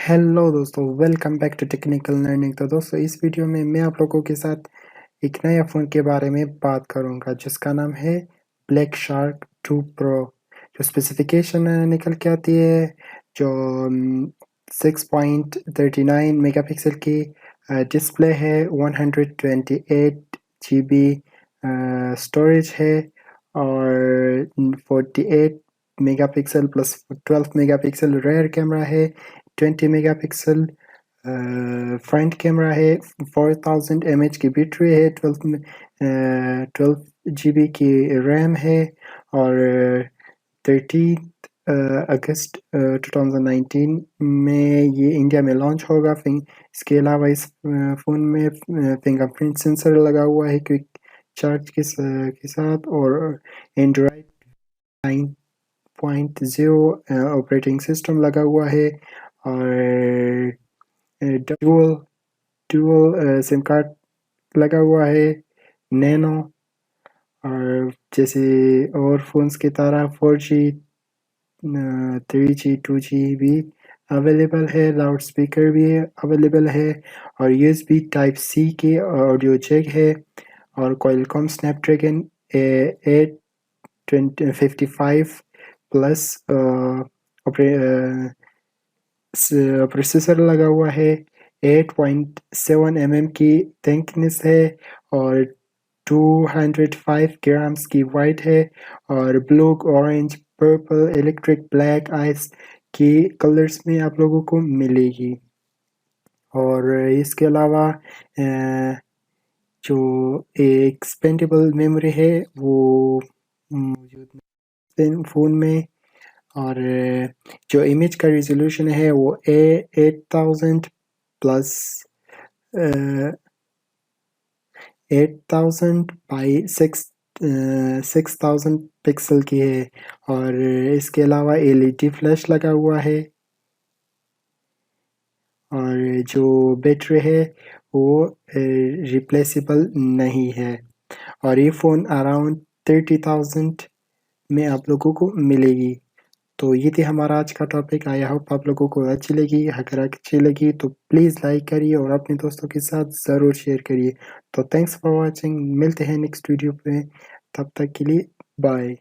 Hello दोस्तों, welcome back to technical learning. तो दोस्तों, इस वीडियो में मैं आप लोगों के साथ एक नया फ़ोन के बारे में बात करूंगा जिसका नाम है ब्लैक शार्क 2 प्रो। जो स्पेसिफिकेशन निकल के आती है, जो 6.39 मेगापिक्सल की डिस्प्ले है, 128 GB स्टोरेज है और 48 megapixel plus 12 megapixel rare camera है, 20 मेगापिक्सल फ्रंट कैमरा है, 4000 mAh की बैटरी है, 12 GB की रैम है और 13 अगस्त 2019 में ये इंडिया में लॉन्च होगा। इसके अलावा इस फ़ोन में फिंगरप्रिंट सेंसर लगा हुआ है क्विक चार्ज के साथ और एंड्रॉयड 9.0 ऑपरेटिंग सिस्टम लगा हुआ है और डुअल सिम कार्ड लगा हुआ है, नैनो और जैसे और फ़ोन्स की तरह 4G 3G 2G भी अवेलेबल है, लाउड स्पीकर भी अवेलेबल है और USB टाइप C के ऑडियो जैक है और क्वालकॉम स्नैपड्रैगन 855 प्लस प्रोसेसर लगा हुआ है, 8.7 mm की थिकनेस है और 205 ग्राम्स की वाइट है और blue, orange, purple, electric black, ice की कलर्स में आप लोगों को मिलेगी। और इसके अलावा जो एक एक्सपेंडेबल मेमोरी है वो मौजूद है फ़ोन में और जो इमेज का रेजोल्यूशन है वो 8000 प्लस 8000 बाई 6000 पिक्सल की है और इसके अलावा LED फ्लैश लगा हुआ है और जो बैटरी है वो रिप्लेसेबल नहीं है और ये फ़ोन अराउंड 30,000 में आप लोगों को मिलेगी। तो ये थी हमारा आज का टॉपिक। आई होप आप लोगों को अच्छी लगी। अगर अच्छी लगी तो प्लीज़ लाइक करिए और अपने दोस्तों के साथ ज़रूर शेयर करिए। तो थैंक्स फॉर वॉचिंग। मिलते हैं नेक्स्ट वीडियो पे, तब तक के लिए बाय।